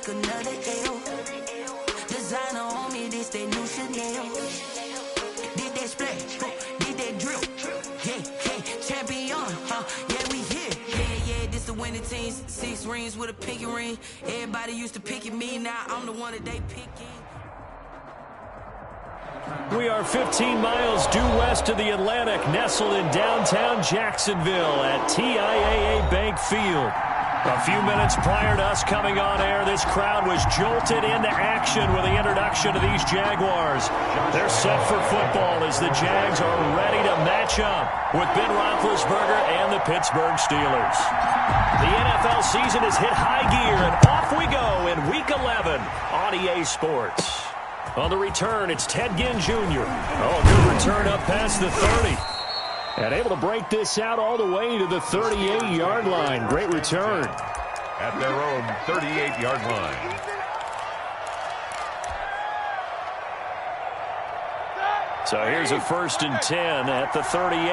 take another L. Designer on me, this that new Chanel. Did that splash, did that drill. Yeah, champion, yeah, we here. Yeah, this the winning team. 6 rings with a pinky ring. Everybody used to pick at me, now I'm the one that they picking. We are 15 miles due west of the Atlantic, nestled in downtown Jacksonville at TIAA Bank Field. A few minutes prior to us coming on air, this crowd was jolted into action with the introduction of these Jaguars. They're set for football as the Jags are ready to match up with Ben Roethlisberger and the Pittsburgh Steelers. The NFL season has hit high gear, and off we go in Week 11 on EA Sports. On the return, it's Ted Ginn Jr. Oh, good return up past the 30. And able to break this out all the way to the 38-yard line. Great return. At their own 38-yard line. So here's a 1st and 10 at the 38.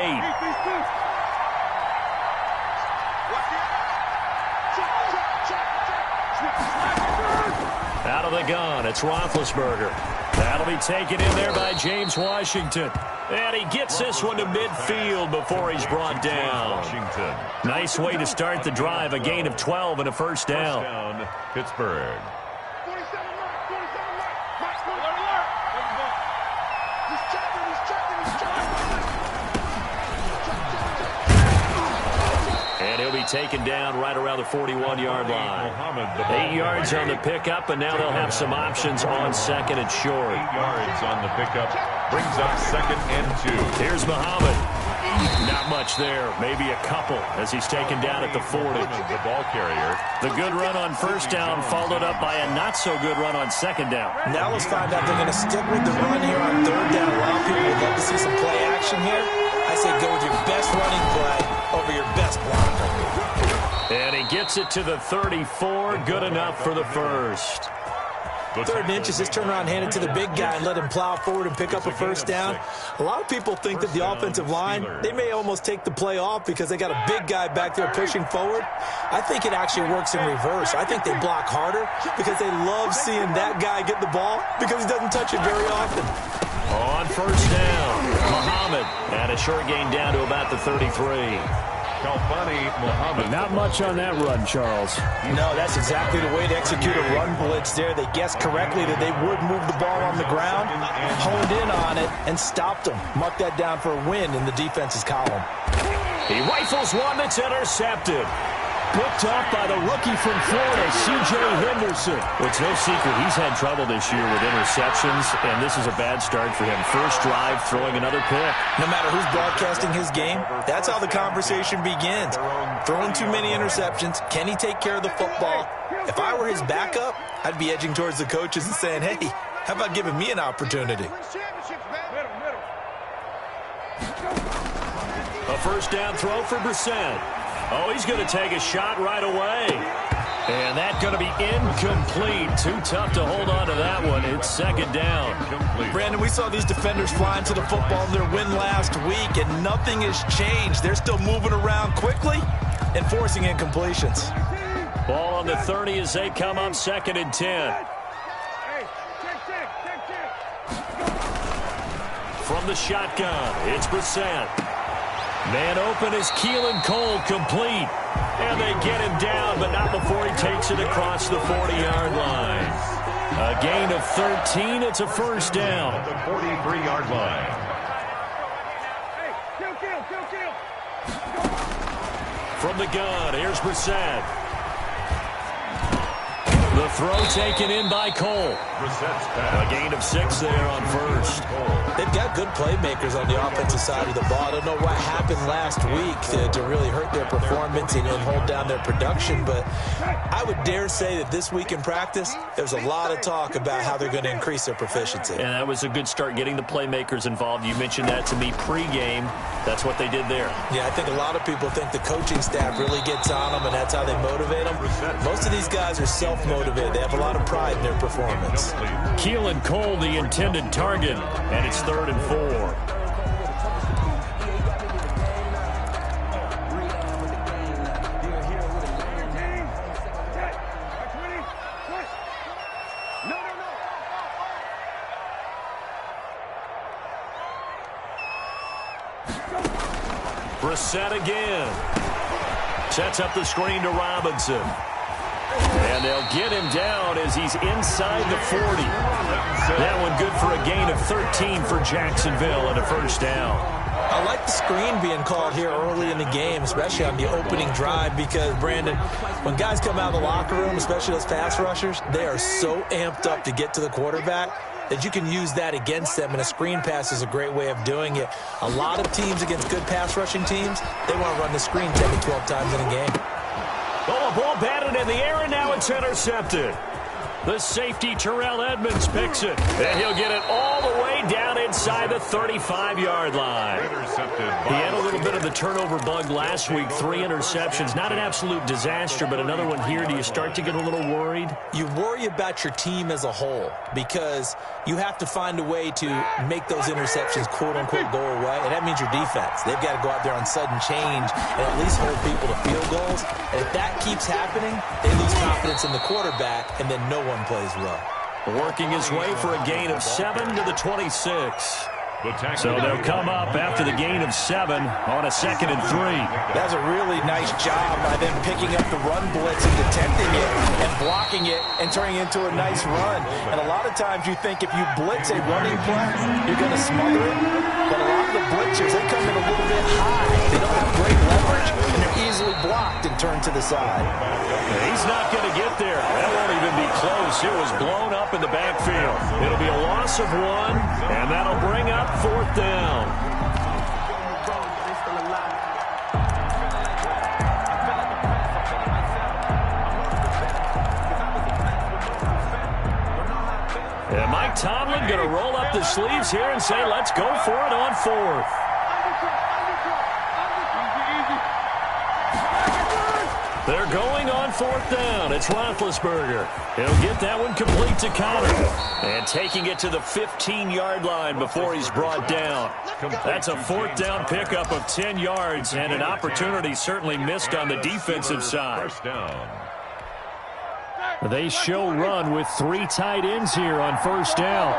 Out of the gun, it's Roethlisberger. That'll be taken in there by James Washington. And he gets this one to midfield before he's brought down. Washington. Nice way to start the drive. A gain of 12 and a first down. First down, Pittsburgh. And he'll be taken down right around the 41-yard line. 8 yards on the pickup, and now they'll have some options on 2nd and short. 8 yards on the pickup. Brings up 2nd and 2. Here's Muhammad. Not much there. Maybe a couple as he's taken down at the 40. The ball carrier. The good run on first down followed up by a not-so-good run on 2nd down. Now let's find out they're going to stick with the run here on 3rd down. A lot of people would love to see some play action here. I say go with your best running play over your best blocker. And he gets it to the 34. Good enough for the first. 3rd and inches, just turn around, hand it to the big guy, and let him plow forward and pick up a first down. A lot of people think that the offensive line, they may almost take the play off because they got a big guy back there pushing forward. I think it actually works in reverse. I think they block harder because they love seeing that guy get the ball because he doesn't touch it very often. On first down, Muhammad, and a short gain down to about the 33. Muhammad. Not much on that run, Charles. No, that's exactly the way to execute a run blitz there. They guessed correctly that they would move the ball on the ground, honed in on it, and stopped them. Mark that down for a win in the defense's column. He rifles one that's intercepted. Picked off by the rookie from Florida, C.J. Henderson. Well, it's no secret he's had trouble this year with interceptions, and this is a bad start for him. First drive, throwing another pick. No matter who's broadcasting his game, that's how the conversation begins. Throwing too many interceptions. Can he take care of the football? If I were his backup, I'd be edging towards the coaches and saying, hey, how about giving me an opportunity? A first down throw for Brissett. Oh, he's going to take a shot right away. And that's going to be incomplete. Too tough to hold on to that one. It's 2nd down. Brandon, we saw these defenders flying to the football in their win last week, and nothing has changed. They're still moving around quickly and forcing incompletions. Ball on the 30 as they come up 2nd and 10. From the shotgun, it's Brissett. Man open is Keelan Cole, complete. And they get him down, but not before he takes it across the 40-yard line. A gain of 13. It's a first down. At the 43-yard line. From the gun, here's Brissett. The throw taken in by Cole. A gain of 6 there on first. They've got good playmakers on the offensive side of the ball. I don't know what happened last week to really hurt their performance and hold down their production, but I would dare say that this week in practice, there's a lot of talk about how they're going to increase their proficiency. And that was a good start getting the playmakers involved. You mentioned that to me pregame. That's what they did there. Yeah, I think a lot of people think the coaching staff really gets on them, and that's how they motivate them. Most of these guys are self-motivated. They have a lot of pride in their performance. Keelan Cole, the intended target, and it's 3rd and 4. Brissett again. Sets up the screen to Robinson. And they'll get him down as he's inside the 40. That one good for a gain of 13 for Jacksonville and a first down. I like the screen being called here early in the game, especially on the opening drive, because, Brandon, when guys come out of the locker room, especially those pass rushers, they are so amped up to get to the quarterback that you can use that against them, and a screen pass is a great way of doing it. A lot of teams against good pass rushing teams, they want to run the screen 10 to 12 times in a game. Oh, a ball batted in the air, and now it's intercepted. The safety, Terrell Edmonds, picks it. And he'll get it all the way down inside the 35-yard line. He had a little bit of the turnover bug last week, 3 interceptions. Not an absolute disaster, but another one here. Do you start to get a little worried? You worry about your team as a whole because you have to find a way to make those interceptions, quote-unquote, go away, and that means your defense. They've got to go out there on sudden change and at least hold people to field goals. And if that keeps happening, they lose confidence in the quarterback, and then no one plays well. Working his way for a gain of 7 to the 26. So they'll come up after the gain of 7 on a 2nd and 3. That's a really nice job by them picking up the run blitz and detecting it and blocking it and turning it into a nice run. And a lot of times you think if you blitz a running play, you're going to smother it. But a lot of the blitzers, they come in a little bit high. They don't have great leverage, and they're easily blocked and turned to the side. He's not going to get there. That won't even be close. It was blown up in the backfield. It'll be a loss of 1, and that'll bring up 4th down. And Mike Tomlin going to roll up the sleeves here and say, let's go for it on 4th. They're going on 4th down. It's Roethlisberger. He'll get that one complete to Connor. And taking it to the 15-yard line before he's brought down. That's a 4th down pickup of 10 yards and an opportunity certainly missed on the defensive side. They show run with 3 tight ends here on 1st down.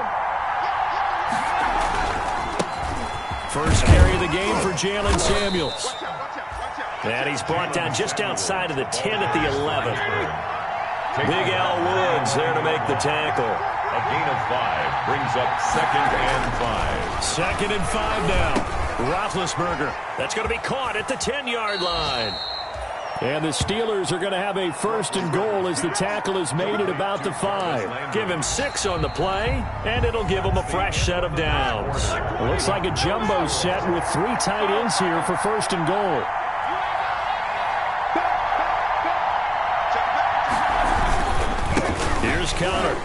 First carry of the game for Jalen Samuels. And he's brought down just outside of the 10 at the 11. Big Al Woods there to make the tackle. A gain of 5 brings up 2nd and 5. 2nd and 5 now. Roethlisberger. That's going to be caught at the 10-yard line. And the Steelers are going to have a 1st and goal as the tackle is made at about the 5. Give him 6 on the play, and it'll give him a fresh set of downs. It looks like a jumbo set with 3 tight ends here for 1st and goal. Here's Connor.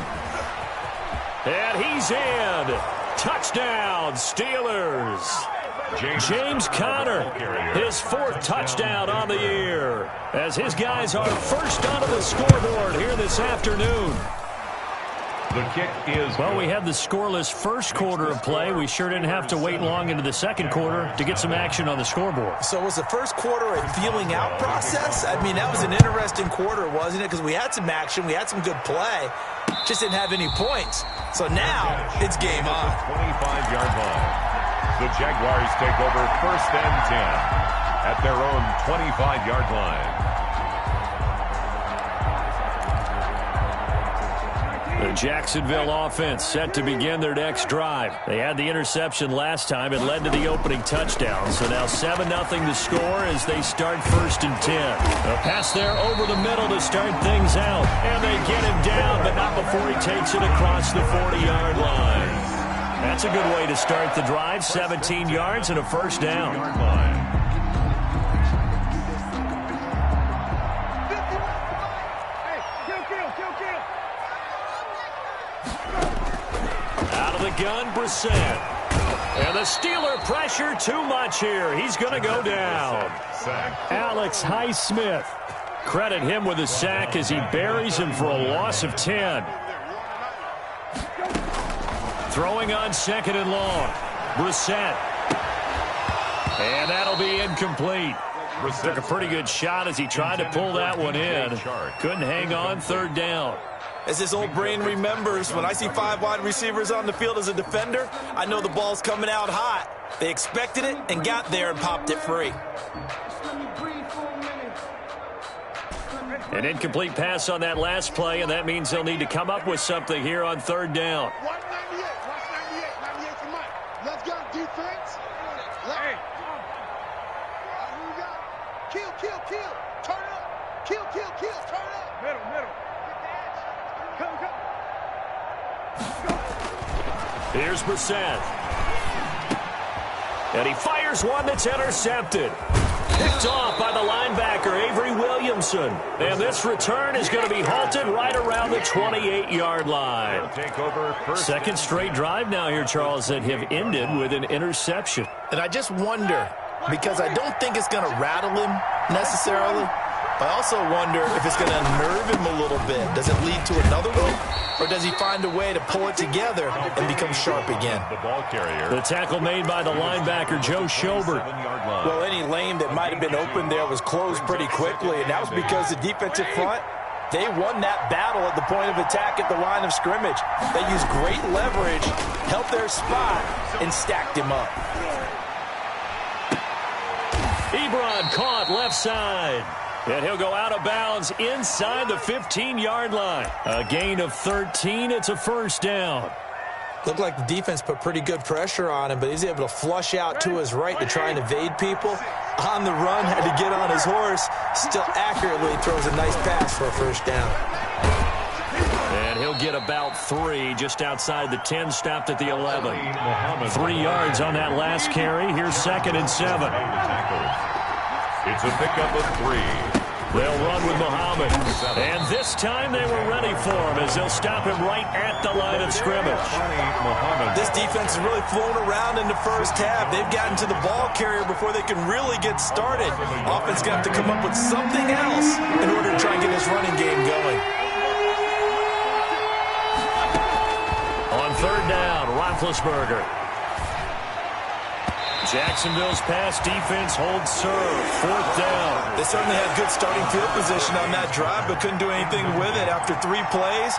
And he's in. Touchdown, Steelers. James Conner, his 4th touchdown on the year, as his guys are first onto the scoreboard here this afternoon. The kick is... Well, we had the scoreless first quarter of play. We sure didn't have to wait long into the 2nd quarter to get some action on the scoreboard. So was the first quarter a feeling out process? I mean, that was an interesting quarter, wasn't it? Because we had some action, we had some good play, just didn't have any points. So now it's game on. 25-yard line. The Jaguars take over 1st and 10 at their own 25-yard line. The Jacksonville offense set to begin their next drive. They had the interception last time. It led to the opening touchdown. So now 7-0 to score as they start 1st and 10. A pass there over the middle to start things out. And they get him down, but not before he takes it across the 40-yard line. That's a good way to start the drive. 17 yards and a 1st down. Out of the gun, Brissett. And the Steeler pressure too much here. He's going to go down. Alex Highsmith. Credit him with a sack as he buries him for a loss of 10. Throwing on 2nd and long. Brissett. And that'll be incomplete. Took a pretty good shot as he tried to pull that one in. Couldn't hang on 3rd down. As this old brain remembers, when I see 5 wide receivers on the field as a defender, I know the ball's coming out hot. They expected it and got there and popped it free. An incomplete pass on that last play, and that means they'll need to come up with something here on third down. Watch 98. Watch 98. 98 to Mike. Let's go, defense. Hey. Who we got? Kill. Turn it up. Kill. Turn it up. Middle. Come. Here's Brissett. And he fires one that's intercepted. Picked off by the linebacker, Avery Williamson. And this return is going to be halted right around the 28-yard line. Second straight drive now here, Charles, that have ended with an interception. And I just wonder, because I don't think it's going to rattle him necessarily, I also wonder if it's going to unnerve him a little bit. Does it lead to another one? Or does he find a way to pull it together and become sharp again? The tackle made by the linebacker, Joe Schobert. Well, any lane that might have been open there was closed pretty quickly, and that was because the defensive front, they won that battle at the point of attack at the line of scrimmage. They used great leverage, held their spot, and stacked him up. Ebron caught left side. And he'll go out of bounds inside the 15-yard line. A gain of 13. It's a first down. Looked like the defense put pretty good pressure on him, but he's able to flush out to his right to try and evade people. On the run, had to get on his horse. Still accurately throws a nice pass for a first down. And he'll get about 3 just outside the 10, stopped at the 11. 3 yards on that last carry. Here's 2nd and 7. It's a pickup of 3. They'll run with Muhammad. And this time they were ready for him as they'll stop him right at the line of scrimmage. This defense has really flown around in the first half. They've gotten to the ball carrier before they can really get started. Offense got to come up with something else in order to try and get this running game going. On third down, Roethlisberger. Jacksonville's pass defense holds serve. 4th down. They certainly had good starting field position on that drive, but couldn't do anything with it after 3 plays.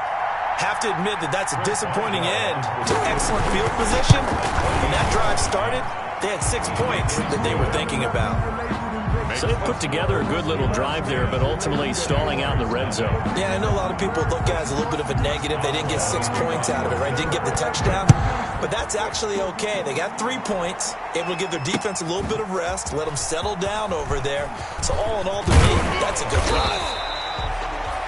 Have to admit that that's a disappointing end to excellent field position. When that drive started, they had 6 points that they were thinking about. So they put together a good little drive there, but ultimately stalling out in the red zone. Yeah, I know a lot of people look at it as a little bit of a negative. They didn't get 6 points out of it, right? Didn't get the touchdown. But that's actually okay. They got 3 points, able to give their defense a little bit of rest, let them settle down over there. So all in all, to me, that's a good drive.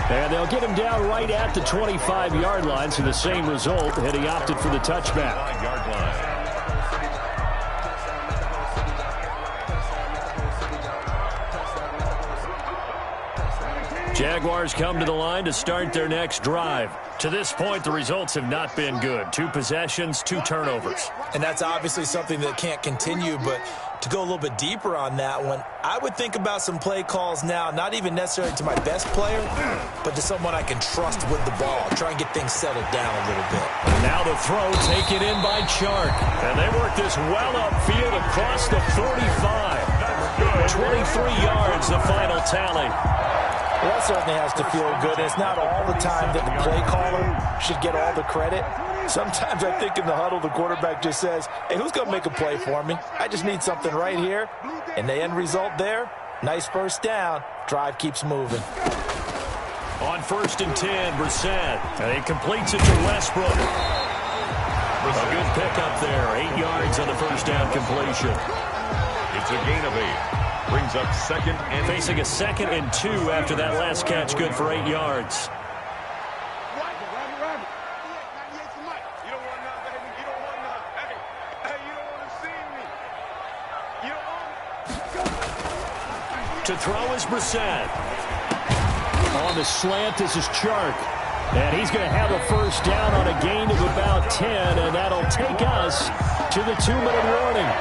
And they'll get him down right at the 25-yard line, so the same result, had he opted for the touchback. 5-yard line. Jaguars come to the line to start their next drive. To this point, the results have not been good. 2 possessions, 2 turnovers. And that's obviously something that can't continue, but to go a little bit deeper on that one, I would think about some play calls now, not even necessarily to my best player, but to someone I can trust with the ball. Try and get things settled down a little bit. Now the throw taken in by Chark. And they work this well upfield across the 45. 23 yards, the final tally. Well, that certainly has to feel good. It's not all the time that the play caller should get all the credit. Sometimes I think in the huddle, the quarterback just says, hey, who's going to make a play for me? I just need something right here. And the end result there, nice first down. Drive keeps moving. On 1st and 10, Brissett. And he completes it to Westbrook. A good pickup there. 8 yards on the first down completion. It's a gain of 8. Brings up 2nd and... Facing a 2nd and 2 after that last catch, good for 8 yards. To throw is Brissett. On the slant, this is Chark. And he's going to have a first down on a gain of about 10, and that'll take us to the 2-minute warning.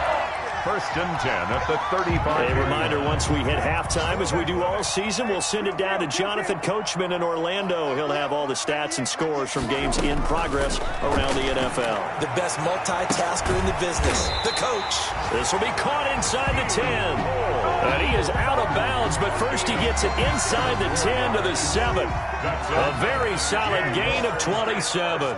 1st and 10 at the 35. A reminder, once we hit halftime, as we do all season, we'll send it down to Jonathan Coachman in Orlando. He'll have all the stats and scores from games in progress around the NFL. The best multitasker in the business, the coach. This will be caught inside the 10. And he is out of bounds, but first he gets it inside the 10 to the 7. A very solid gain of 27.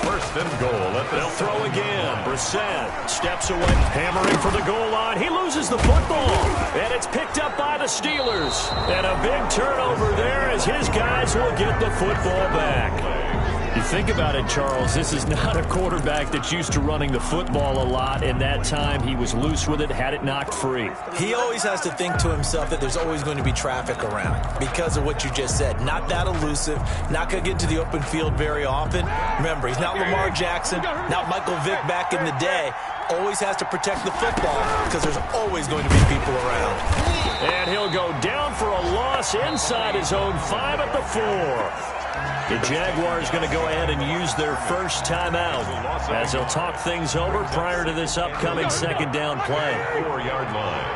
First and goal. They'll throw again. Brissett steps away, hammering for the goal line. He loses the football, and it's picked up by the Steelers. And a big turnover there as his guys will get the football back. You think about it, Charles, this is not a quarterback that's used to running the football a lot. In that time, he was loose with it, had it knocked free. He always has to think to himself that there's always going to be traffic around because of what you just said. Not that elusive, not going to get into the open field very often. Remember, he's not Lamar Jackson, not Michael Vick back in the day. Always has to protect the football because there's always going to be people around. And he'll go down for a loss inside his own 5 at the 4. The Jaguars going to go ahead and use their first timeout as they'll talk things over prior to this upcoming second down play. 4-yard line.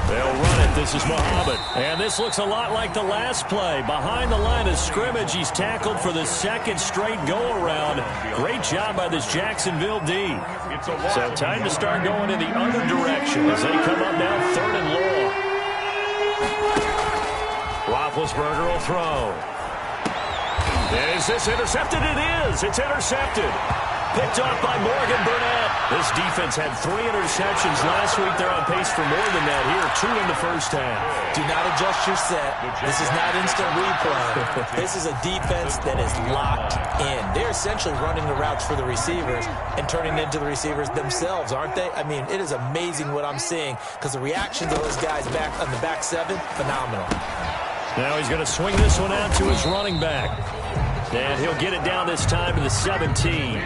They'll run it. This is Muhammad. And this looks a lot like the last play. Behind the line of scrimmage, he's tackled for the second straight go-around. Great job by this Jacksonville D. So time to start going in the other direction as they come up now 3rd and long. Roethlisberger will throw. Is this intercepted? It is. It's intercepted. Picked off by Morgan Burnett. This defense had 3 interceptions last week. They're on pace for more than that here. 2 in the first half. Do not adjust your set. This is not instant replay. This is a defense that is locked in. They're essentially running the routes for the receivers and turning into the receivers themselves, aren't they? I mean, it is amazing what I'm seeing because the reactions of those guys back on the back 7, phenomenal. Now he's going to swing this one out to his running back. And he'll get it down this time to the 17.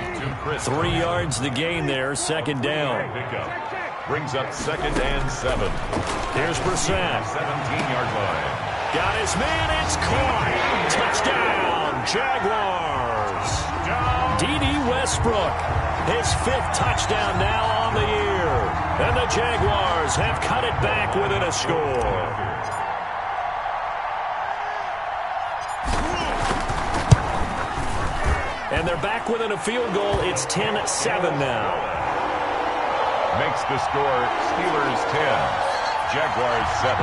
3 yards the gain there, second down. Brings up 2nd and 7. Here's Brissett. 17-yard line. Got his man, it's caught. Touchdown, Jaguars. D.D. Westbrook, his 5th touchdown now on the year. And the Jaguars have cut it back within a score. And they're back within a field goal. It's 10-7 now. Makes the score Steelers 10, Jaguars 7.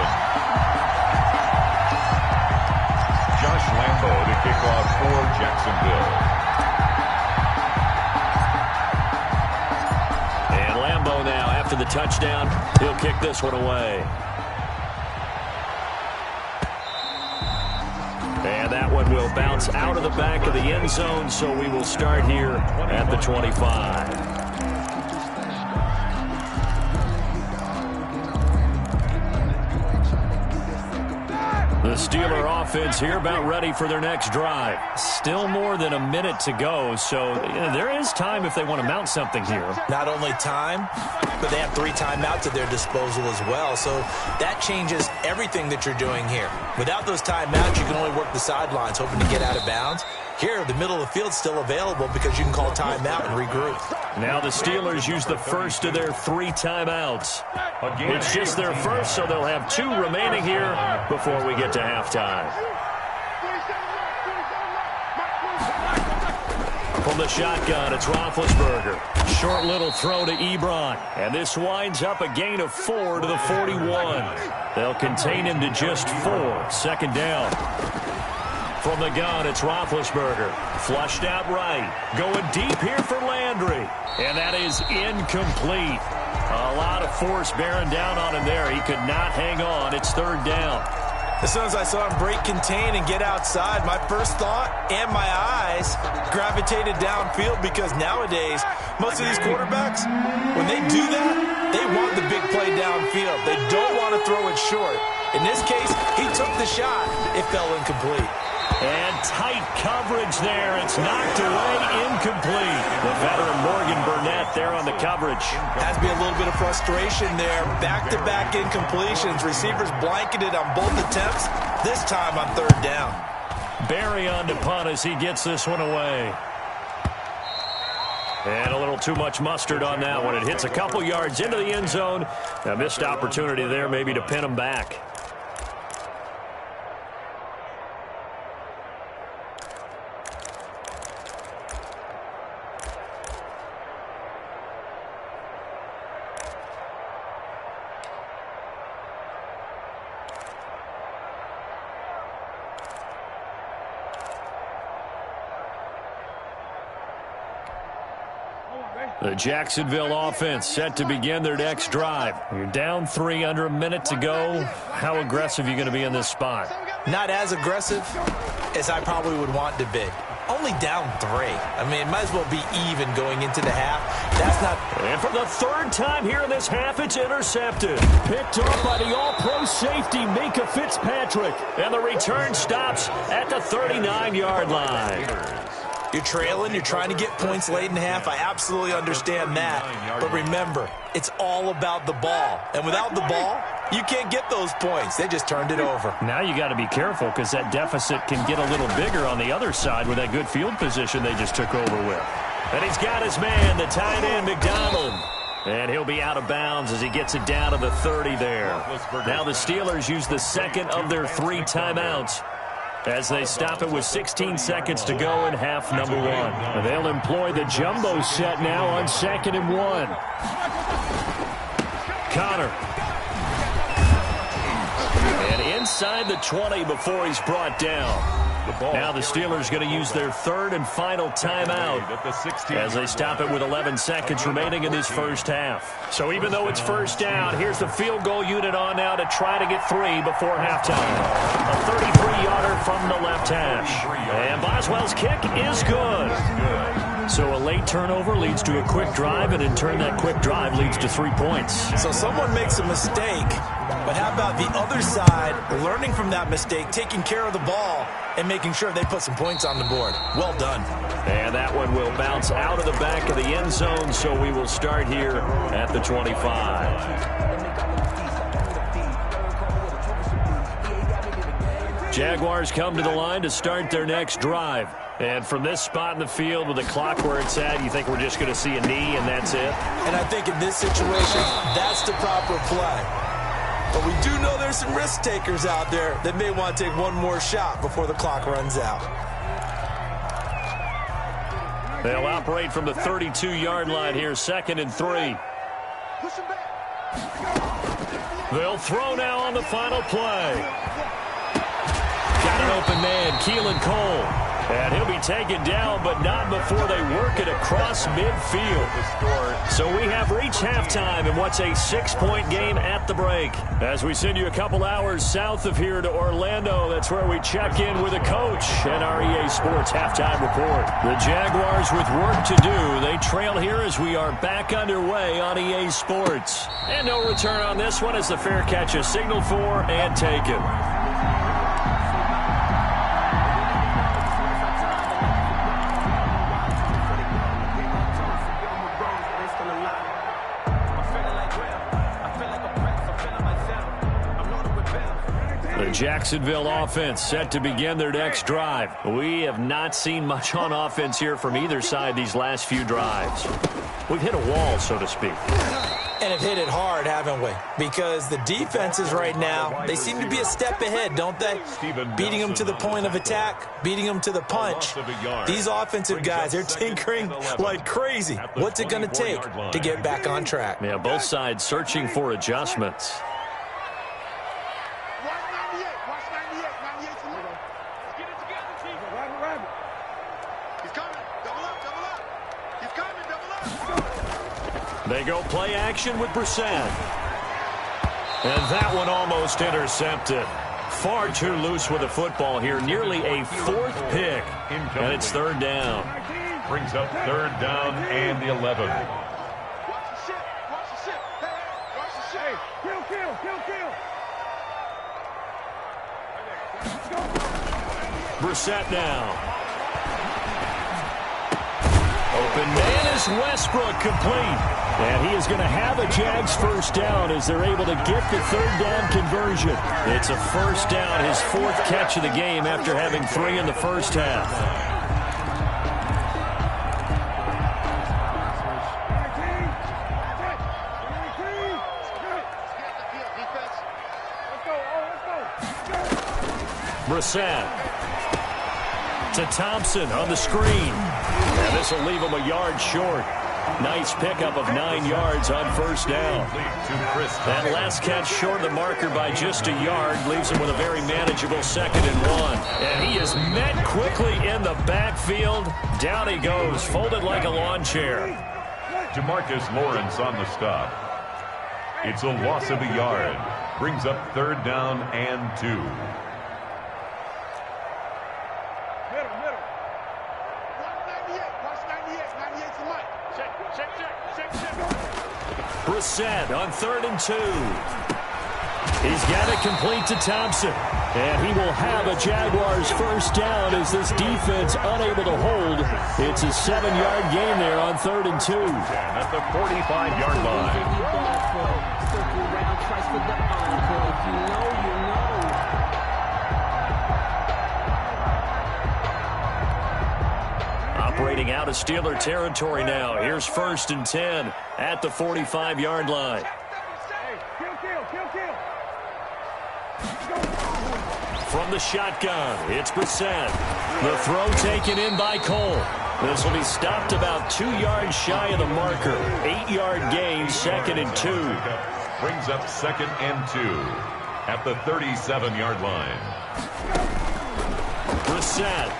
Josh Lambo to kick off for Jacksonville. And Lambo now, after the touchdown, he'll kick this one away. And that one will bounce out of the back of the end zone, so we will start here at the 25. The Steeler offense here about ready for their next drive. Still more than a minute to go, so there is time if they want to mount something here. Not only time, but they have 3 timeouts at their disposal as well, so that changes everything that you're doing here. Without those timeouts, you can only work the sidelines, hoping to get out of bounds. Here, the middle of the field's still available because you can call timeout and regroup. Now the Steelers use the first of their 3 timeouts. It's just their first, so they'll have 2 remaining here before we get to halftime. From the shotgun, it's Roethlisberger. Short little throw to Ebron. And this winds up a gain of 4 to the 41. They'll contain him to just 4. Second down. From the gun, it's Roethlisberger. Flushed out right. Going deep here for Landry. And that is incomplete. A lot of force bearing down on him there. He could not hang on. It's 3rd down. As soon as I saw him break contain and get outside, my first thought and my eyes gravitated downfield because nowadays, most of these quarterbacks, when they do that, they want the big play downfield. They don't want to throw it short. In this case, he took the shot. It fell incomplete. And tight coverage there. It's knocked away, incomplete. The veteran Morgan Burnett there on the coverage. Has to be a little bit of frustration there. Back-to-back incompletions. Receivers blanketed on both attempts. This time on 3rd down. Barry on to punt as he gets this one away. And a little too much mustard on that one. It hits a couple yards into the end zone. A missed opportunity there maybe to pin him back. The Jacksonville offense set to begin their next drive. You're down 3, under a minute to go. How aggressive are you going to be in this spot? Not as aggressive as I probably would want to be. Only down 3. I mean, it might as well be even going into the half. That's not... And for the 3rd time here in this half, it's intercepted. Picked off by the all-pro safety, Minka Fitzpatrick. And the return stops at the 39-yard line. You're trailing, you're trying to get points late in half. I absolutely understand that. But remember, it's all about the ball. And without the ball, you can't get those points. They just turned it over. Now you got to be careful because that deficit can get a little bigger on the other side with that good field position they just took over with. And he's got his man, the tight end, McDonald. And he'll be out of bounds as he gets it down to the 30 there. Now the Steelers use the second of their 3 timeouts as they stop it with 16 seconds to go in half number 1. And they'll employ the jumbo set now on 2nd and 1. Connor. And inside the 20 before he's brought down. Now the Steelers going to use their 3rd and final timeout as they stop it with 11 seconds remaining in this first half. So even though it's first down, here's the field goal unit on now to try to get 3 before halftime. A 33-yarder from the left hash. And Boswell's kick is good. So a late turnover leads to a quick drive, and in turn that quick drive leads to 3 points. So someone makes a mistake, but how about the other side learning from that mistake, taking care of the ball, and making sure they put some points on the board? Well done. And that one will bounce out of the back of the end zone, so we will start here at the 25. Jaguars come to the line to start their next drive. And from this spot in the field with the clock where it's at, you think we're just going to see a knee and that's it? And I think in this situation, that's the proper play. But we do know there's some risk takers out there that may want to take one more shot before the clock runs out. They'll operate from the 32-yard line here, 2nd and 3. They'll throw now on the final play. Got an open man, Keelan Cole. And he'll be taken down, but not before they work it across midfield. So we have reached halftime in what's a 6-point game at the break. As we send you a couple hours south of here to Orlando, that's where we check in with a coach and our EA Sports halftime report. The Jaguars with work to do. They trail here as we are back underway on EA Sports. And no return on this one as the fair catch is signaled for and taken. The Jacksonville offense set to begin their next drive. We have not seen much on offense here from either side these last few drives. We've hit a wall, so to speak. And have hit it hard, haven't we? Because the defenses right now, they seem to be a step ahead, don't they? Beating them to the point of attack, beating them to the punch. These offensive guys, they're tinkering like crazy. What's it going to take to get back on track? Yeah, both sides searching for adjustments. They go play action with Brissett. And that one almost intercepted. Far too loose with the football here. Nearly a 4th pick. And it's 3rd down. Brings up 3rd down and the 11. Brissett now. Open man is Westbrook, complete. And he is going to have a Jags first down as they're able to get the 3rd down conversion. It's a first down, his 4th catch of the game after having 3 in the first half. Brissett to Thompson on the screen. And this will leave him a yard short. Nice pickup of 9 yards on first down. That last catch short of the marker by just a yard leaves him with a very manageable 2nd and 1. And he is met quickly in the backfield. Down he goes, folded like a lawn chair. Demarcus Lawrence on the stop. It's a loss of a yard. Brings up 3rd down and 2. Middle. Watch 98. 98 to Mike. Check. Brissett on 3rd and 2. He's got it complete to Thompson. And he will have a Jaguars first down as this defense unable to hold. It's a 7-yard gain there on 3rd and 2. At the 45-yard line. Operating out of Steeler territory now. Here's 1st and 10 at the 45-yard line. From the shotgun, it's Brissett. The throw taken in by Cole. This will be stopped about 2 yards shy of the marker. 8-yard gain, 2nd and 2. Brings up 2nd and 2 at the 37-yard line. Brissett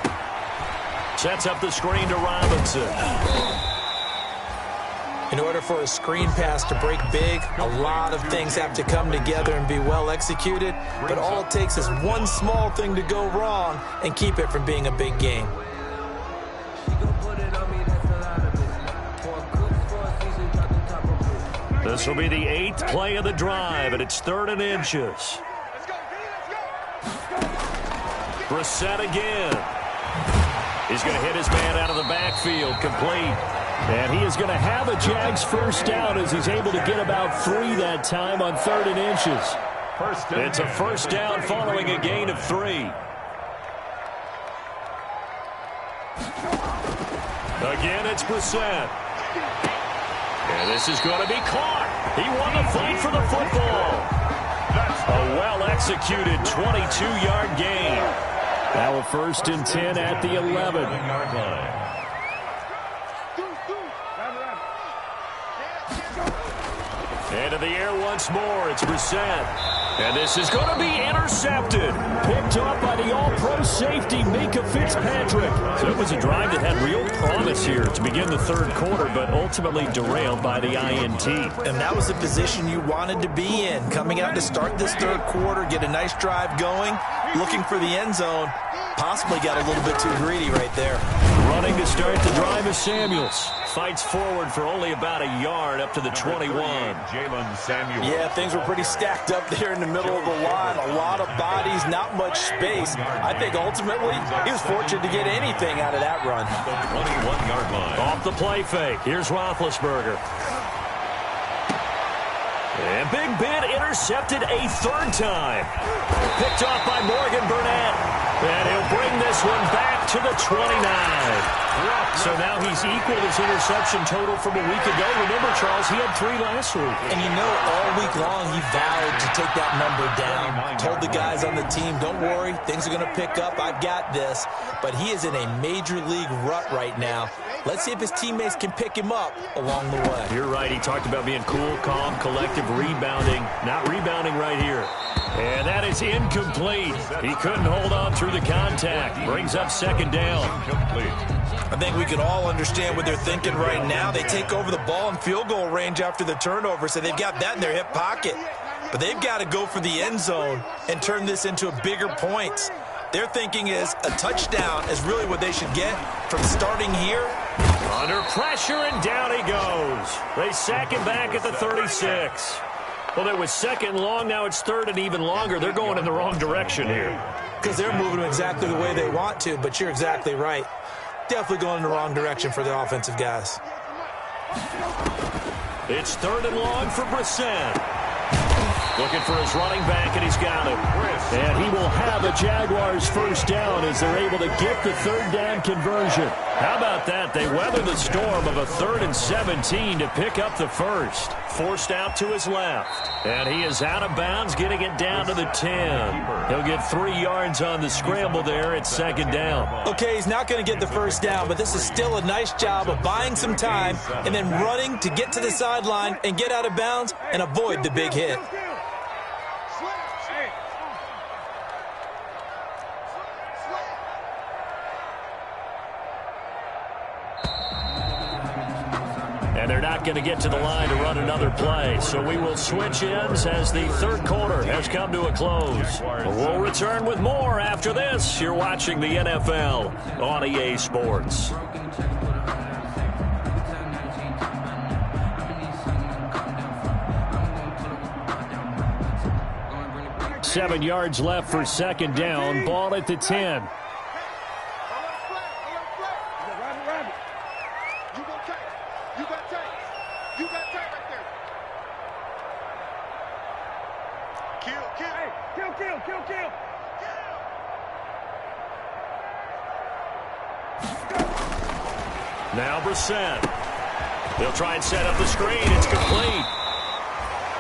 sets up the screen to Robinson. In order for a screen pass to break big, a lot of things have to come together and be well executed. But all it takes is one small thing to go wrong and keep it from being a big game. This will be the 8th play of the drive, and it's 3rd and inches. Brissett again. He's going to hit his man out of the backfield, complete. And he is going to have a Jags first down as he's able to get about 3 that time on 3rd and inches. It's a first down following a gain of 3. Again, it's Brissett. And this is going to be caught. He won the fight for the football. A well-executed 22-yard gain. Now a 1st and 10 at the 11-yard line. Into the air once more. It's Brissett. And this is going to be intercepted. Picked up by the all-pro safety, Micah Fitzpatrick. So it was a drive that had real promise here to begin the 3rd quarter, but ultimately derailed by the INT. And that was the position you wanted to be in. Coming out to start this 3rd quarter, get a nice drive going, looking for the end zone. Possibly got a little bit too greedy right there. Running to start the drive is Samuels. Fights forward for only about a yard up to the 21. Jalen Samuels. Yeah, things were pretty stacked up there in the middle of the line. A lot of bodies, not much space. I think ultimately he was fortunate to get anything out of that run. 21-yard line. Off the play fake. Here's Roethlisberger. And Big Ben intercepted a 3rd time. Picked off by Morgan Burnett. And he'll bring this one back to the 29. So now he's equaled his interception total from a week ago. Remember, Charles, he had 3 last week. And you know, all week long he vowed to take that number down. Told the guys on the team, don't worry, things are going to pick up. I've got this. But he is in a major league rut right now. Let's see if his teammates can pick him up along the way. You're right. He talked about being cool, calm, collective, rebounding. Not rebounding right here. And that is incomplete. He couldn't hold on through the contact. Brings up 2nd down. I think we can all understand what they're thinking right now. They take over the ball in field goal range after the turnover, so they've got that in their hip pocket. But they've got to go for the end zone and turn this into a bigger points. Their thinking is a touchdown is really what they should get from starting here. Under pressure, and down he goes. They sack him back at the 36. Well, it was 2nd long. Now it's 3rd and even longer. They're going in the wrong direction here. Because they're moving exactly the way they want to, but you're exactly right. Definitely going in the wrong direction for the offensive guys. It's 3rd and long for Brissett. Looking for his running back, and he's got it. And he will have a Jaguars first down as they're able to get the 3rd down conversion. How about that? They weather the storm of a 3rd and 17 to pick up the first. Forced out to his left. And he is out of bounds, getting it down to the 10. He'll get 3 yards on the scramble there at 2nd down. Okay, he's not going to get the first down, but this is still a nice job of buying some time and then running to get to the sideline and get out of bounds and avoid the big hit. And they're not going to get to the line to run another play. So we will switch ends as the third quarter has come to a close. We'll return with more after this. You're watching the NFL on EA Sports. 7 yards left for second down. Ball at the 10. Kill. Now Brissett. They'll try and set up the screen. It's complete.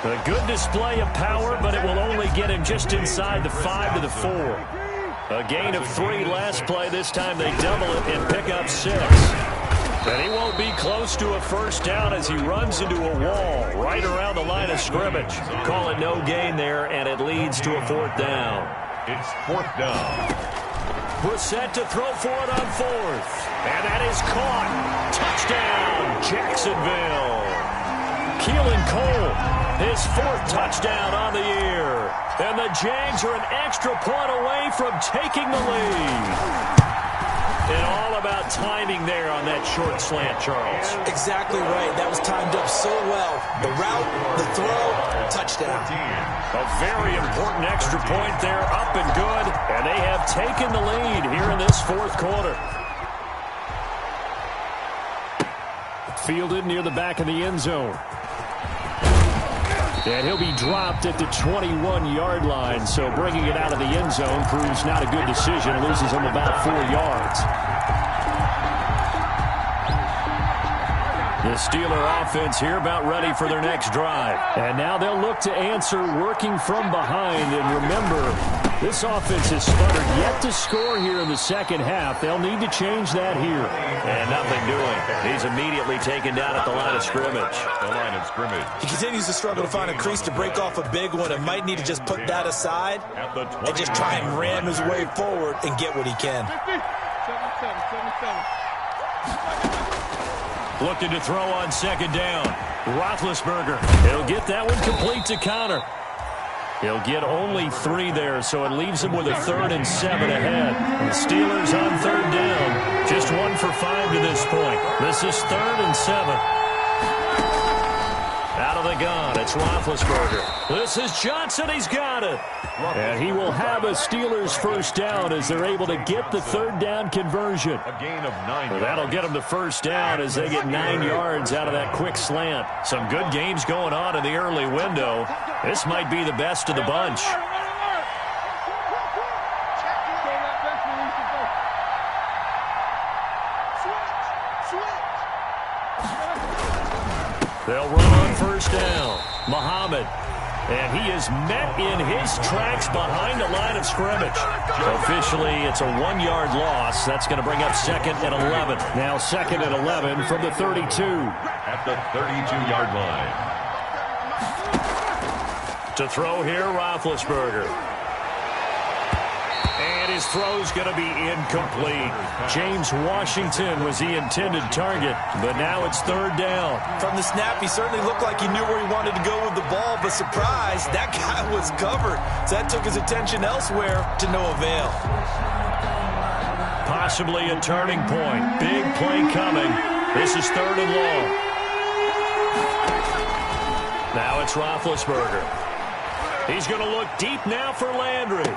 A good display of power, but it will only get him just inside the 5 to the 4. A gain of 3 last play. This time they double it and pick up 6. And he won't be close to a first down as he runs into a wall right around the line of scrimmage. Call it no gain there, and it leads to a 4th down. It's 4th down. Brissett to throw for it on 4th. And that is caught. Touchdown, Jacksonville. Keelan Cole, his 4th touchdown on the year. And the Jags are an extra point away from taking the lead. And all about timing there on that short slant, Charles. Exactly right. That was timed up so well. The route, the throw, touchdown. A very important extra point there, up and good. And they have taken the lead here in this 4th quarter. Fielded near the back of the end zone. And he'll be dropped at the 21-yard line, so bringing it out of the end zone proves not a good decision. Loses him about 4 yards. The Steeler offense here about ready for their next drive. And now they'll look to answer working from behind. And remember, this offense has sputtered yet to score here in the second half. They'll need to change that here. And nothing doing. He's immediately taken down at the line of scrimmage. The line of scrimmage. He continues to struggle to find a crease to break off a big one and might need to just put that aside and just try and ram his way forward and get what he can. 7-7. Looking to throw on second down. Roethlisberger. He'll get that one complete to Connor. He'll get only 3 there, so it leaves him with a 3rd and 7 ahead. The Steelers on 3rd down. Just 1 for 5 to this point. This is 3rd and 7. Out of the gun, it's Roethlisberger. This is Johnson. He's got it. And he will have a Steelers first down as they're able to get the 3rd down conversion. A gain of 9 yards. That'll get them the first down as they get 9 yards out of that quick slant. Some good games going on in the early window. This might be the best of the bunch. They'll run on first down. Muhammad. And he is met in his tracks behind the line of scrimmage. Officially, it's a 1-yard loss. That's going to bring up 2nd and 11. Now 2nd and 11 from the 32. At the 32-yard line. To throw here, Roethlisberger. And his throw's going to be incomplete. James Washington was the intended target, but now it's 3rd down. From the snap, he certainly looked like he knew where he wanted to go with the ball, but surprise, that guy was covered. So that took his attention elsewhere to no avail. Possibly a turning point. Big play coming. This is 3rd and long. Now it's Roethlisberger. He's going to look deep now for Landry.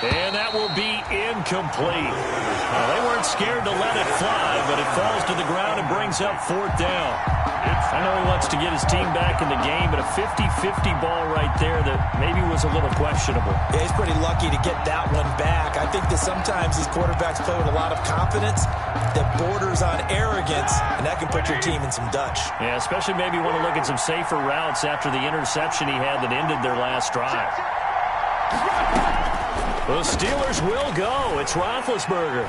And that will be incomplete. Well, they weren't scared to let it fly, but it falls to the ground and brings up 4th down. I know he wants to get his team back in the game, but a 50-50 ball right there that maybe was a little questionable. Yeah, he's pretty lucky to get that one back. I think that sometimes these quarterbacks play with a lot of confidence that borders on arrogance, and that can put your team in some Dutch. Yeah, especially maybe want to look at some safer routes after the interception he had that ended their last drive. The Steelers will go. It's Roethlisberger.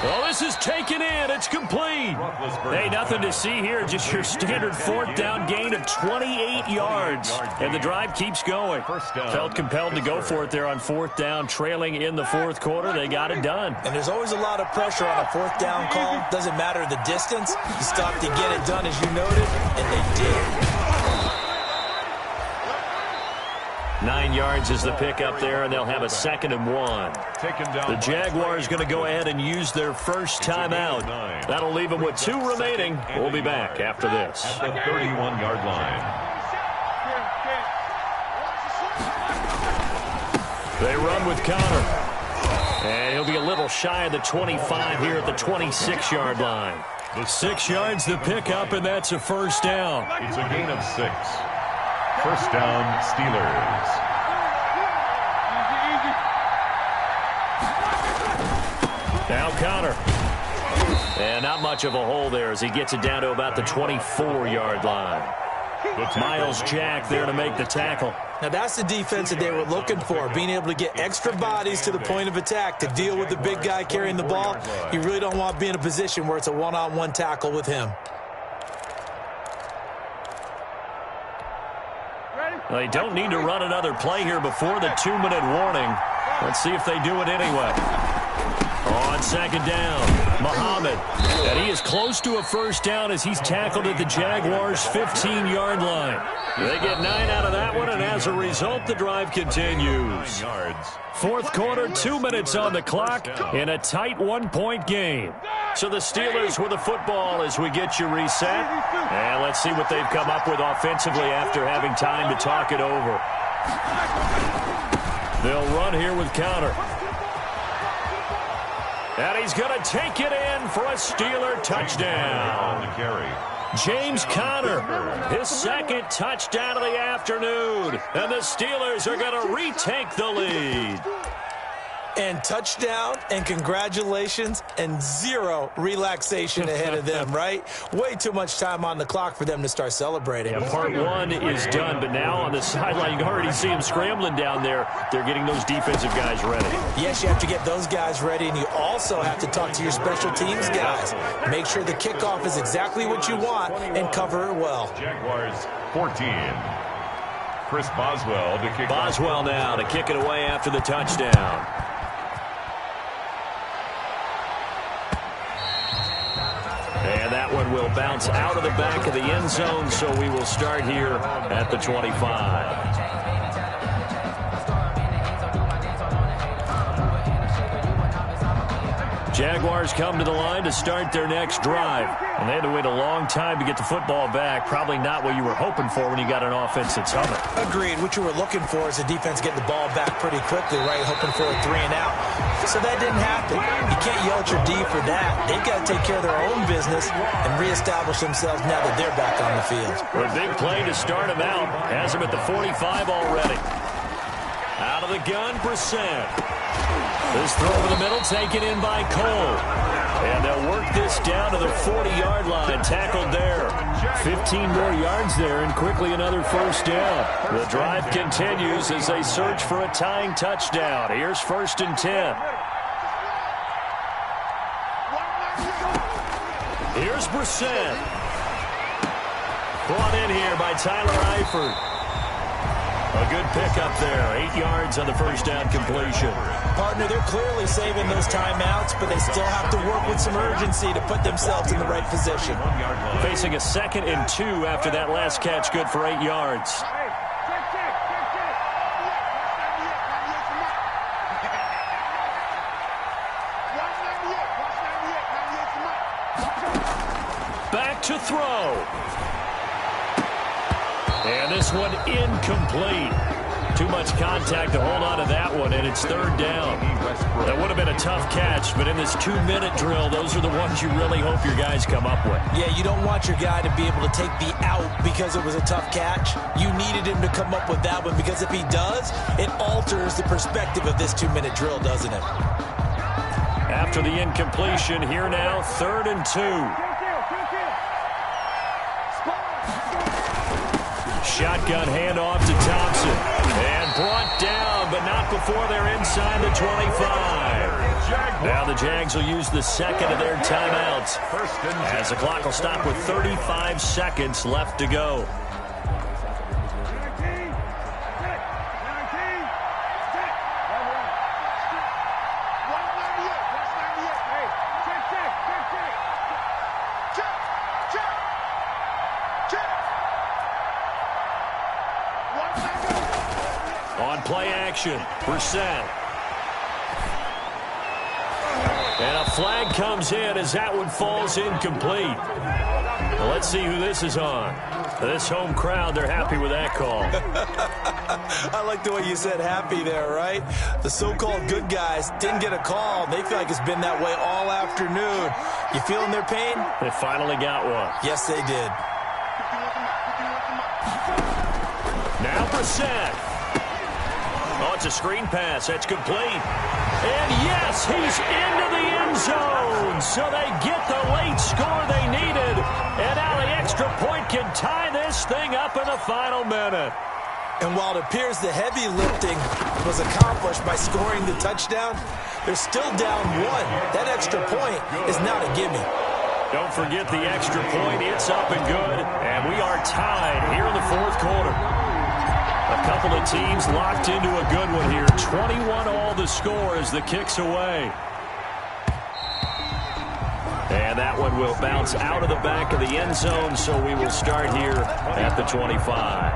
Oh, this is taken in. It's complete. Hey, nothing to see here. Just your standard fourth down gain of 28 yards. And the drive keeps going. Felt compelled to go for it there on fourth down, trailing in the fourth quarter. They got it done. And there's always a lot of pressure on a fourth down call. Doesn't matter the distance. You stop to get it done, as you noted, and they did. 9 yards is the pickup there, and they'll have a 2nd and 1. The Jaguars going to go ahead and use their first timeout. That'll leave them with 2 remaining. We'll be back after this. At the 31-yard line. They run with Connor. And he'll be a little shy of the 25 here at the 26-yard line. 6 yards the pickup, and that's a first down. It's a gain of 6. First down, Steelers. Now Connor. And not much of a hole there as he gets it down to about the 24-yard line. Miles Jack there to make the tackle. Now that's the defense that they were looking for, being able to get extra bodies to the point of attack to deal with the big guy carrying the ball. You really don't want to be in a position where it's a one-on-one tackle with him. They don't need to run another play here before the 2-minute warning. Let's see if they do it anyway. On 2nd down, Muhammad. And he is close to a first down as he's tackled at the Jaguars' 15-yard line. They get 9 out of that one, and as a result, the drive continues. Fourth quarter, 2 minutes on the clock in a tight 1-point game. So the Steelers with the football as we get you reset. And let's see what they've come up with offensively after having time to talk it over. They'll run here with Connor. And he's going to take it in for a Steeler touchdown. James Conner, his 2nd touchdown of the afternoon. And the Steelers are going to retake the lead. And touchdown, and congratulations, and 0 relaxation ahead of them, right? Way too much time on the clock for them to start celebrating. Yeah, part 1 is done, but now on the sideline, you can already see them scrambling down there. They're getting those defensive guys ready. Yes, you have to get those guys ready, and you also have to talk to your special teams guys. Make sure the kickoff is exactly what you want and cover it well. Jaguars 14. Chris Boswell to kick. Boswell now to kick it away after the touchdown. And that one will bounce out of the back of the end zone, so we will start here at the 25. Jaguars come to the line to start their next drive. And they had to wait a long time to get the football back. Probably not what you were hoping for when you got an offense that's humming. Agreed. What you were looking for is the defense getting the ball back pretty quickly, right? Hoping for a 3-and-out. So that didn't happen. You can't yell at your D for that. They've got to take care of their own business and reestablish themselves now that they're back on the field. A big play to start him out. Has him at the 45 already. Out of the gun, Brissett. This throw over the middle taken in by Cole. And they'll work this down to the 40-yard line. Tackled there. 15 more yards there and quickly another first down. The drive continues as they search for a tying touchdown. Here's 1st and 10. Here's Brissett. Brought in here by Tyler Eifert. A good pickup there. 8 yards on the first down completion. Partner, they're clearly saving those timeouts, but they still have to work with some urgency to put themselves in the right position. Facing a 2nd and 2 after that last catch, good for 8 yards. Back to throw. And this one incomplete. Too much contact to hold on to that one, and it's 3rd down. That would have been a tough catch, but in this 2-minute drill, those are the ones you really hope your guys come up with. Yeah, you don't want your guy to be able to take the out because it was a tough catch. You needed him to come up with that one because if he does, it alters the perspective of this 2-minute drill, doesn't it? After the incompletion, here now, 3rd and 2. Shotgun handoff to Thompson. And brought down but not before they're inside the 25. Now the Jags will use the second of their timeouts as the clock will stop with 35 seconds left to go. On play action, Brissett. And a flag comes in as that one falls incomplete. Well, let's see who this is on. This home crowd, they're happy with that call. I like the way you said happy there, right? The so-called good guys didn't get a call. They feel like it's been that way all afternoon. You feeling their pain? They finally got one. Yes, they did. Now Brissett. Oh, it's a screen pass. That's complete. And yes, he's into the end zone. So they get the late score they needed. And now the extra point can tie this thing up in the final minute. And while it appears the heavy lifting was accomplished by scoring the touchdown, they're still down one. That extra point is not a gimme. Don't forget the extra point. It's up and good. And we are tied here in the fourth quarter. A couple of teams locked into a good one here. 21-all the score as the kick's away. And that one will bounce out of the back of the end zone, so we will start here at the 25.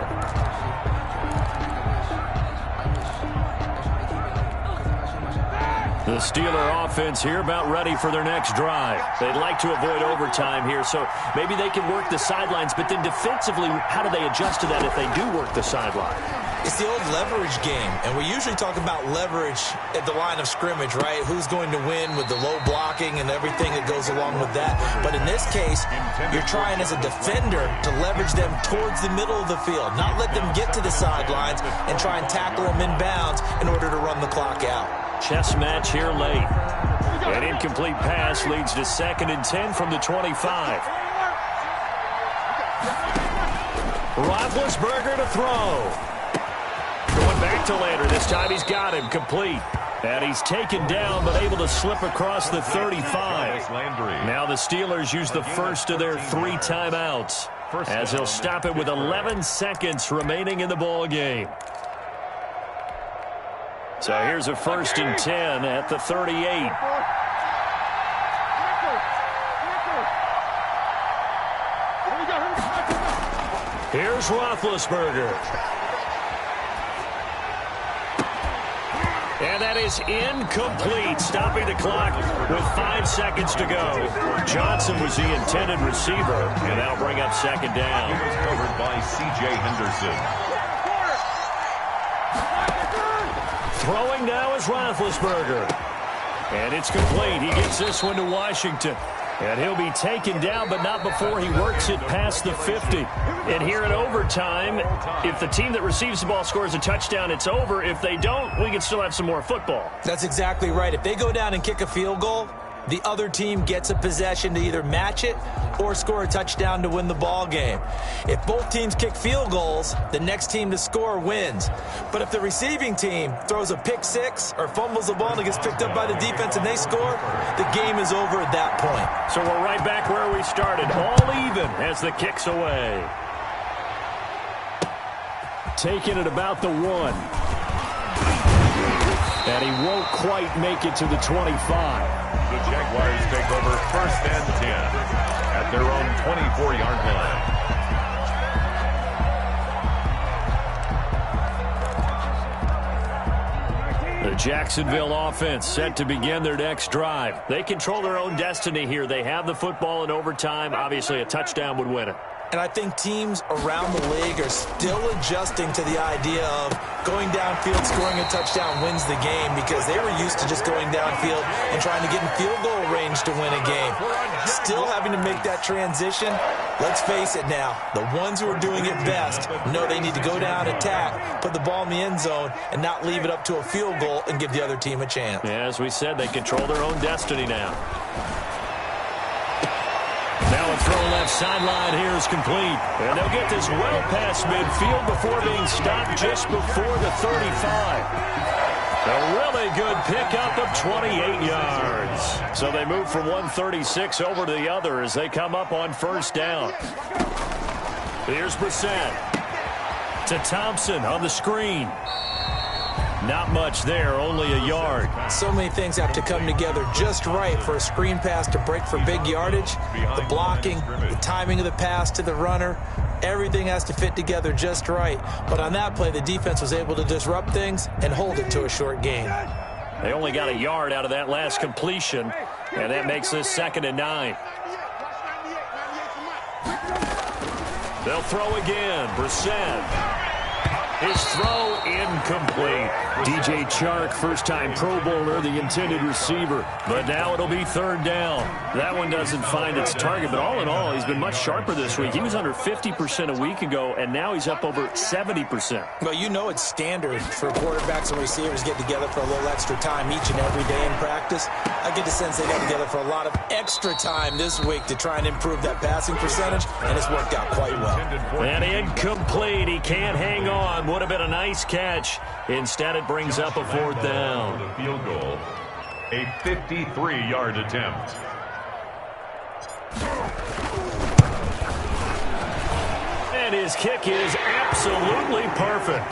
The Steeler offense here about ready for their next drive. They'd like to avoid overtime here, so maybe they can work the sidelines, but then defensively, how do they adjust to that if they do work the sideline? It's the old leverage game, and we usually talk about leverage at the line of scrimmage, right? Who's going to win with the low blocking and everything that goes along with that. But in this case, you're trying as a defender to leverage them towards the middle of the field, not let them get to the sidelines and try and tackle them inbounds in order to run the clock out. Chess match here late. An incomplete pass leads to 2nd and 10 from the 25. Roethlisberger to throw. Going back to Lander. This time he's got him complete. And he's taken down but able to slip across the 35. Now the Steelers use the first of their 3 timeouts as they'll stop it with 11 seconds remaining in the ball game. So here's a 1st and 10 at the 38. Here's Roethlisberger. And that is incomplete, stopping the clock with 5 seconds to go. Johnson was the intended receiver, and that'll bring up 2nd down. It was covered by C.J. Henderson. Throwing now is Roethlisberger. And it's complete. He gets this one to Washington. And he'll be taken down, but not before he works it past the 50. And here in overtime, if the team that receives the ball scores a touchdown, it's over. If they don't, we can still have some more football. That's exactly right. If they go down and kick a field goal, the other team gets a possession to either match it or score a touchdown to win the ball game. If both teams kick field goals, the next team to score wins. But if the receiving team throws a pick six or fumbles the ball and it gets picked up by the defense and they score, the game is over at that point. So we're right back where we started, all even as the kick's away. Taking it about the 1. And he won't quite make it to the 25. The Jaguars take over 1st and 10 at their own 24-yard line. The Jacksonville offense set to begin their next drive. They control their own destiny here. They have the football in overtime. Obviously, a touchdown would win it. And I think teams around the league are still adjusting to the idea of going downfield, scoring a touchdown wins the game, because they were used to just going downfield and trying to get in field goal range to win a game. Still having to make that transition. Let's face it now, the ones who are doing it best know they need to go down, attack, put the ball in the end zone, and not leave it up to a field goal and give the other team a chance. Yeah, as we said, they control their own destiny now. Now a throw left left sideline here is complete. And they'll get this well past midfield before being stopped just before the 35. A really good pickup of 28 yards. So they move from 136 over to the other as they come up on first down. Here's Brissett to Thompson on the screen. Not much there, only a yard. So many things have to come together just right for a screen pass to break for big yardage. The blocking, the timing of the pass to the runner, everything has to fit together just right. But on that play, the defense was able to disrupt things and hold it to a short gain. They only got a yard out of that last completion, and that makes this 2nd and 9. They'll throw again. Brissett. His throw incomplete. DJ Chark, first-time Pro Bowler, the intended receiver. But now it'll be 3rd down. That one doesn't find its target, but all in all, he's been much sharper this week. He was under 50% a week ago, and now he's up over 70%. Well, you know it's standard for quarterbacks and receivers get together for a little extra time each and every day in practice. I get the sense they got together for a lot of extra time this week to try and improve that passing percentage, and it's worked out quite well. And incomplete. He can't hang on. Would have been a nice catch. Instead, it brings up a 4th down. The field goal, a 53-yard attempt. And his kick is absolutely perfect.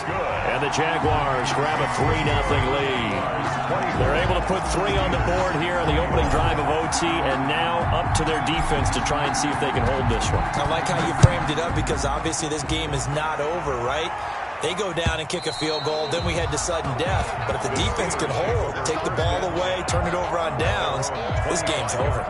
And the Jaguars grab a 3-0 lead. They're able to put 3 on the board here on the opening drive of OT, and now up to their defense to try and see if they can hold this one. I like how you framed it up because obviously this game is not over, right? They go down and kick a field goal, then we head to sudden death. But if the defense can hold, take the ball away, turn it over on downs, this game's over.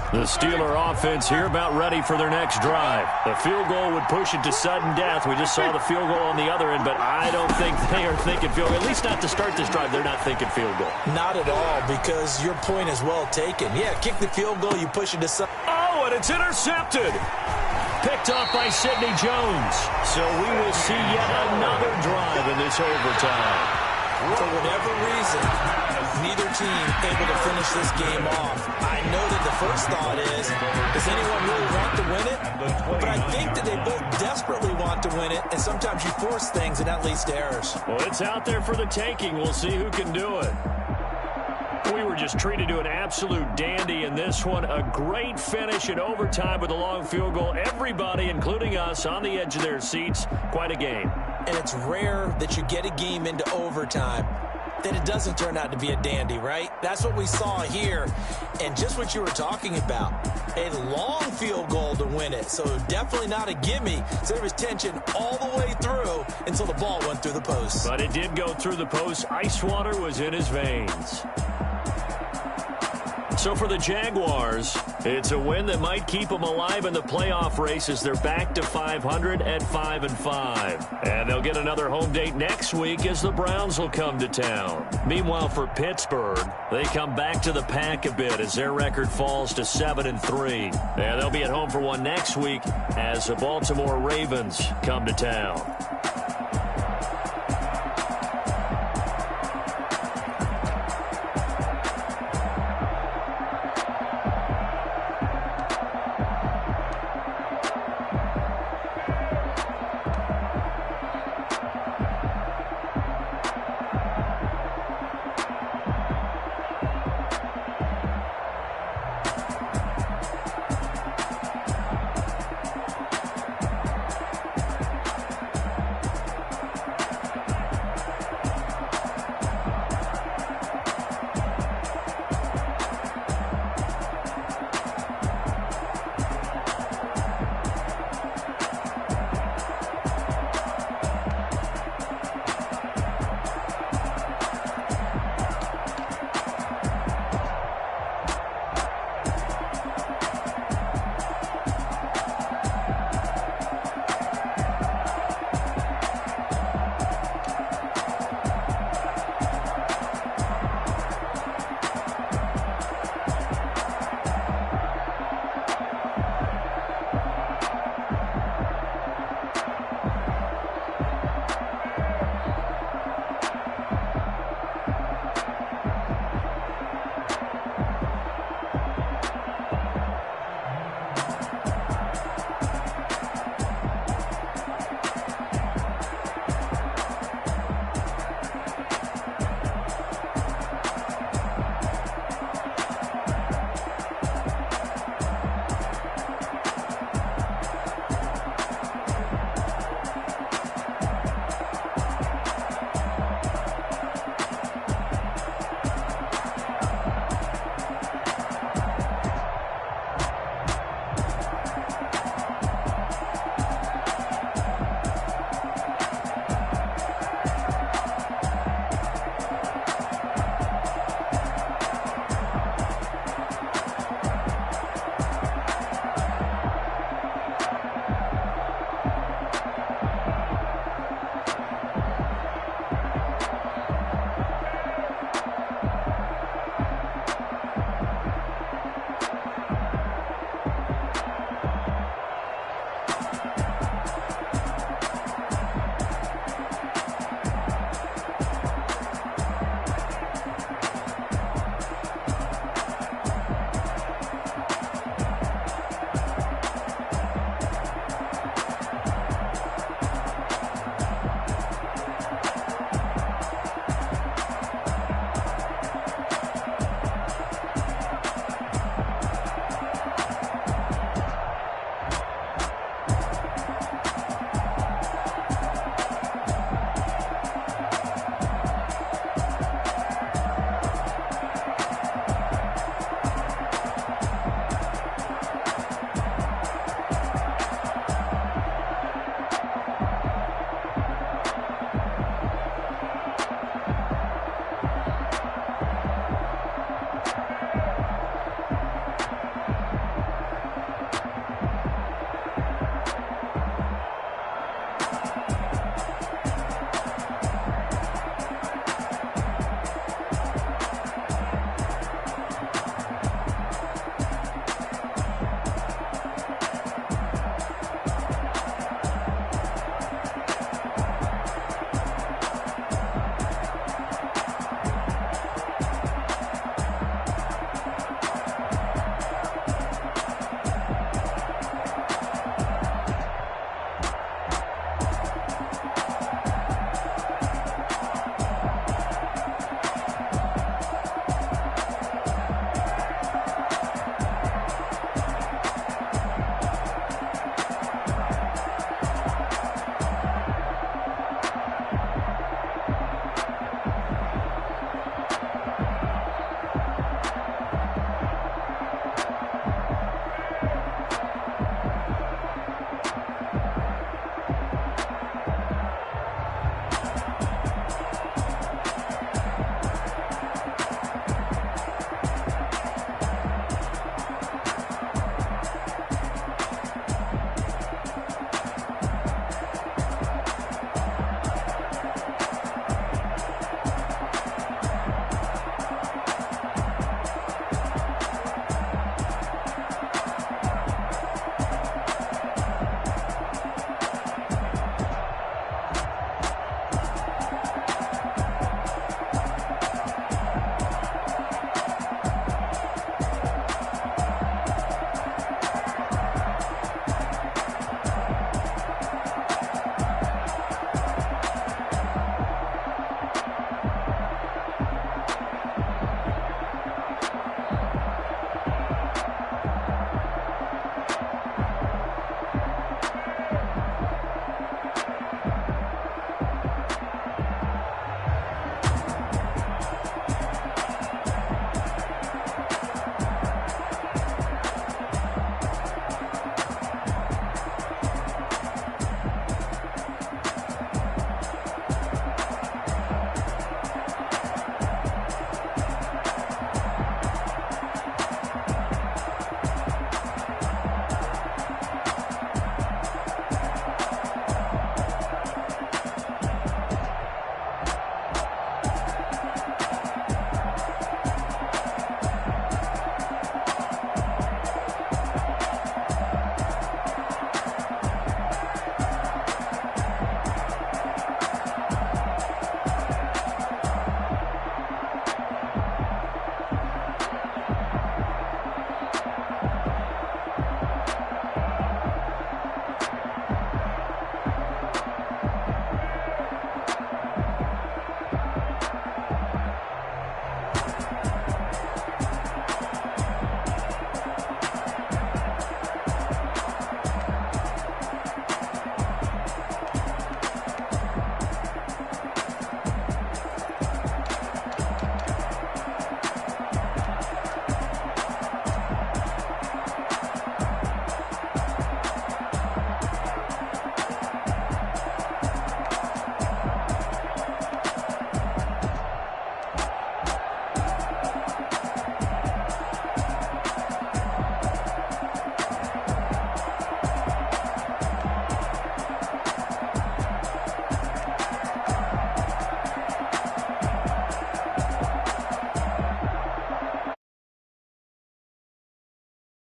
The Steeler offense here about ready for their next drive. The field goal would push it to sudden death. We just saw the field goal on the other end, but I don't think they are thinking field goal. At least not to start this drive. They're not thinking field goal. Not at all, because your point is well taken. Yeah, kick the field goal, you push it to sudden. Oh, and it's intercepted. Picked off by Sidney Jones. So we will see yet another drive in this overtime. For whatever reason, neither team able to finish this game off. I know that the first thought is, does anyone really want to win it? But I think that they both desperately want to win it, and sometimes you force things, and that leads to errors. Well, it's out there for the taking. We'll see who can do it. We were just treated to an absolute dandy in this one. A great finish in overtime with a long field goal. Everybody, including us, on the edge of their seats. Quite a game. And it's rare that you get a game into overtime that it doesn't turn out to be a dandy, right? That's what we saw here. And just what you were talking about, a long field goal to win it. So definitely not a gimme. So there was tension all the way through until the ball went through the post. But it did go through the post. Ice water was in his veins. So for the Jaguars, it's a win that might keep them alive in the playoff race as they're back to 500 at 5-5. And they'll get another home date next week as the Browns will come to town. Meanwhile, for Pittsburgh, they come back to the pack a bit as their record falls to 7-3. And they'll be at home for one next week as the Baltimore Ravens come to town.